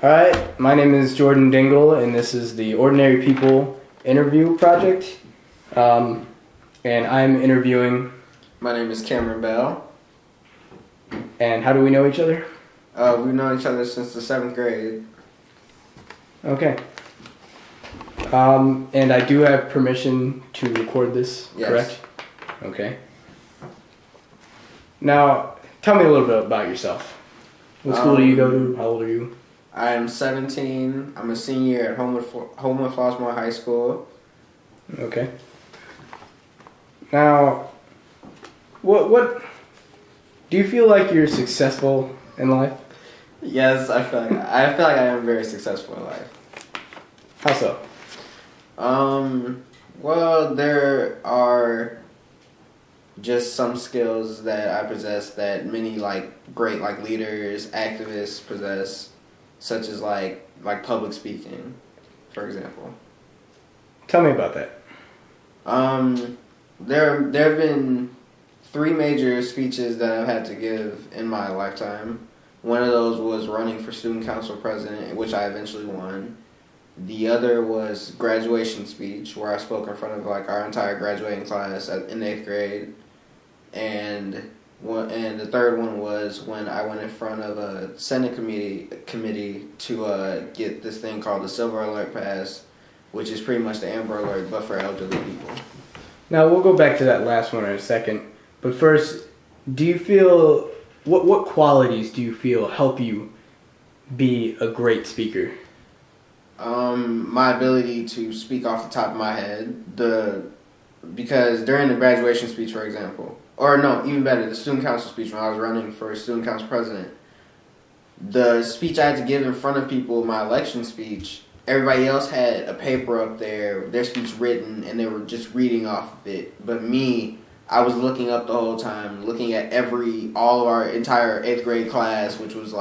Alright, my name is Jordan DIngle, and this is the Ordinary People interview project. And I'm interviewing. My name is Cameron Bell. And how do we know each other? We've known each other since the 7th grade. Okay. And I do have permission to record this, yes. Correct? Okay. Now, tell me a little bit about yourself. What school do you go to? How old are you? I'm 17. I'm a senior at Homewood Flossmoor High School. Okay. Now, what do you feel like you're successful in life? Yes, I feel like I am very successful in life. How so? Well, there are just some skills that I possess that many great leaders, activists possess, such as like public speaking, for example. Tell me about that. There have been 3 major speeches that I've had to give in my lifetime. One of those was running for student council president, which I eventually won. The other was graduation speech, where I spoke in front of our entire graduating class in 8th grade. And the third one was when I went in front of a Senate committee to get this thing called the Silver Alert passed, which is pretty much the Amber Alert, but for elderly people. Now, we'll go back to that last one in a second. But first, do you feel... What qualities do you feel help you be a great speaker? My ability to speak off the top of my head. Because during the graduation speech, for example, or no, even better, the student council speech when I was running for student council president, the speech I had to give in front of people, my election speech, everybody else had a paper up there, their speech written, and they were just reading off of it. But me, I was looking up the whole time, looking at all of our entire 8th grade class, which was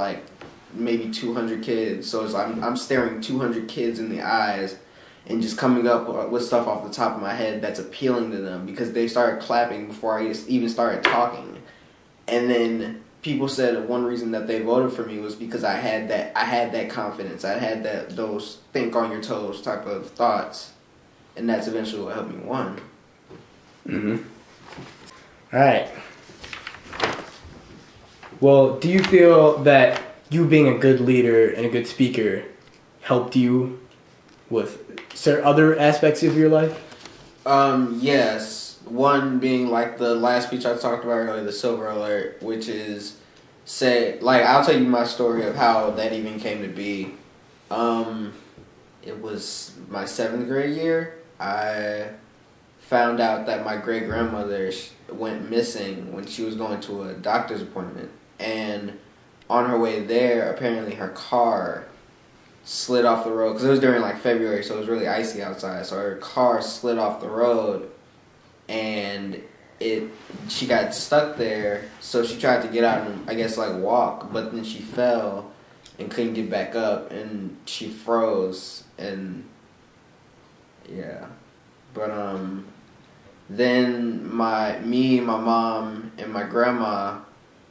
maybe 200 kids. So I'm staring 200 kids in the eyes and just coming up with stuff off the top of my head that's appealing to them, because they started clapping before I even started talking. And then people said one reason that they voted for me was because I had that confidence. I had those think on your toes type of thoughts. And that's eventually what helped me win. Mm-hmm. All right. Well, do you feel that you being a good leader and a good speaker helped you with other aspects of your life? Yes. One being the last speech I talked about earlier, the Silver Alert, which is I'll tell you my story of how that even came to be. It was my 7th grade year. I found out that my great grandmother went missing when she was going to a doctor's appointment, and on her way there, apparently her car slid off the road, because it was during February, so it was really icy outside. So her car slid off the road, and she got stuck there. So she tried to get out and walk, but then she fell and couldn't get back up, and she froze. And yeah, but then me, my mom, and my grandma,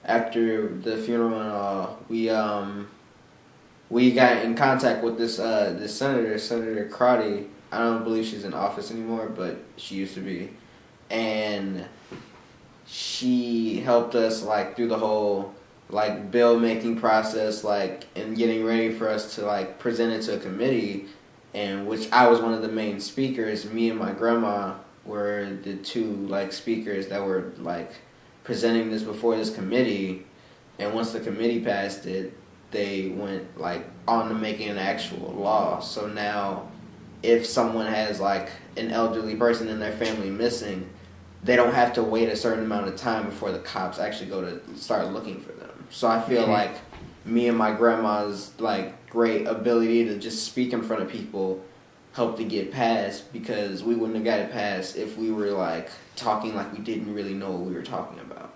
after the funeral and all, we got in contact with this Senator Crotty. I don't believe she's in office anymore, but she used to be. And she helped us through the whole bill making process, and getting ready for us to present it to a committee, and which I was one of the main speakers. Me and my grandma were the 2 speakers that were presenting this before this committee. And once the committee passed it, they went on to making an actual law. So now if someone has an elderly person in their family missing, they don't have to wait a certain amount of time before the cops actually go to start looking for them. So I feel me and my grandma's great ability to just speak in front of people helped to get passed, because we wouldn't have got it passed if we were talking we didn't really know what we were talking about.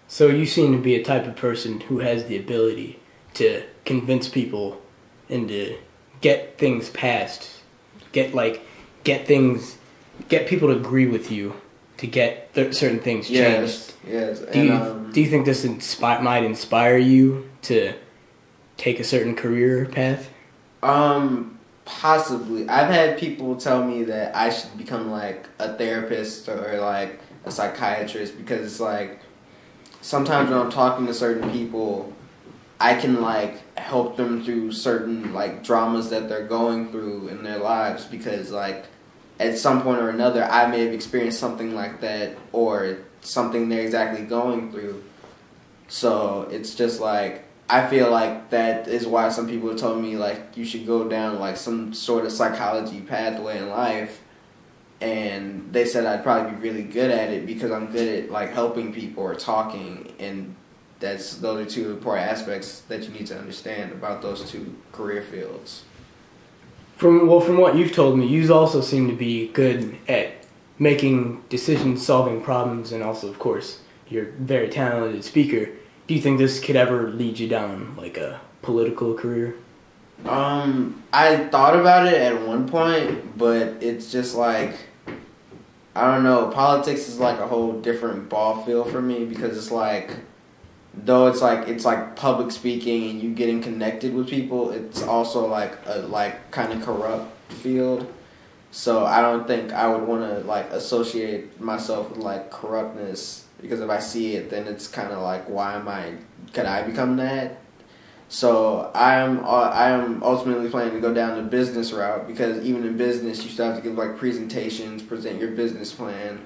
So you seem to be a type of person who has the ability to convince people and to get things passed, get people to agree with you, to get certain things changed. Yes. Do you think this might inspire you to take a certain career path? Possibly. I've had people tell me that I should become like a therapist or like a psychiatrist, because it's like sometimes when I'm talking to certain people, I can like help them through certain like dramas that they're going through in their lives, because like at some point or another I may have experienced something like that or something they're exactly going through. So it's just like, I feel like that is why some people have told me like you should go down like some sort of psychology pathway in life, and they said I'd probably be really good at it because I'm good at like helping people or talking, and those are two important aspects that you need to understand about those two career fields. From what you've told me, you also seem to be good at making decisions, solving problems, and also, of course, you're a very talented speaker. Do you think this could ever lead you down like a political career? I thought about it at one point, but it's just like, I don't know, politics is like a whole different ball field for me, because it's like, though it's like public speaking and you getting connected with people, it's also like a like kind of corrupt field. So I don't think I would want to like associate myself with like corruptness, because if I see it, then it's kind of like, could I become that? So I am ultimately planning to go down the business route, because even in business you still have to give like presentations, present your business plan.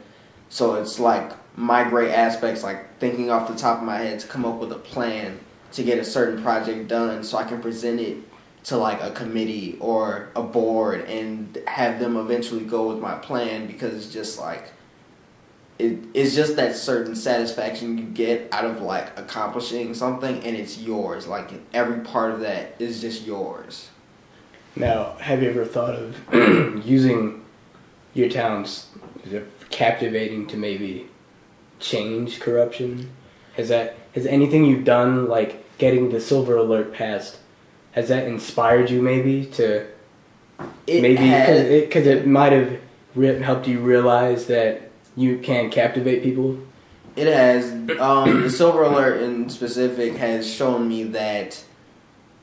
So it's like my great aspects, like thinking off the top of my head to come up with a plan to get a certain project done, so I can present it to like a committee or a board and have them eventually go with my plan, because it's just like, it's just that certain satisfaction you get out of like accomplishing something, and it's yours. Like every part of that is just yours. Now, have you ever thought of using your talents, captivating, to maybe change corruption? Has anything you've done, like getting the silver alert passed, has that inspired you maybe to because it might have helped you realize that you can captivate people? It has. The silver alert in specific has shown me that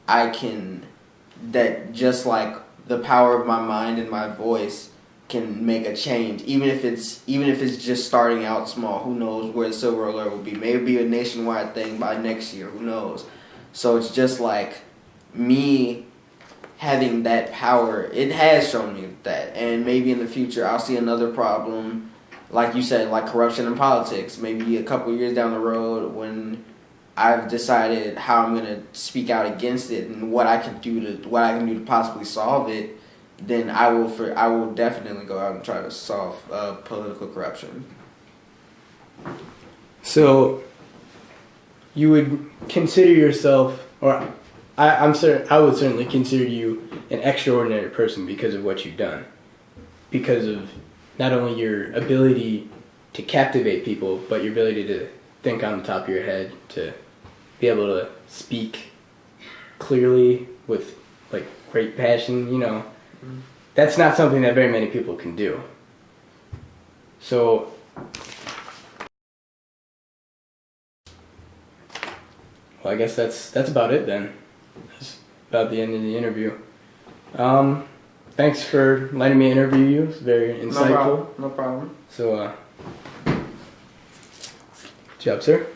that just like the power of my mind and my voice can make a change, even if it's just starting out small. Who knows where the silver alert will be? Maybe a nationwide thing by next year. Who knows? So it's just like me having that power. It has shown me that, and maybe in the future I'll see another problem, like you said, like corruption in politics. Maybe a couple years down the road, when I've decided how I'm gonna speak out against it and what I can do to possibly solve it, then I will definitely go out and try to solve political corruption. So you would consider yourself, or I would certainly consider you an extraordinary person because of what you've done, because of not only your ability to captivate people, but your ability to think on the top of your head, to be able to speak clearly with like great passion. That's not something that very many people can do. So, well, I guess that's about it then. That's about the end of the interview. Thanks for letting me interview you. It's very insightful. No problem. So, good job, sir.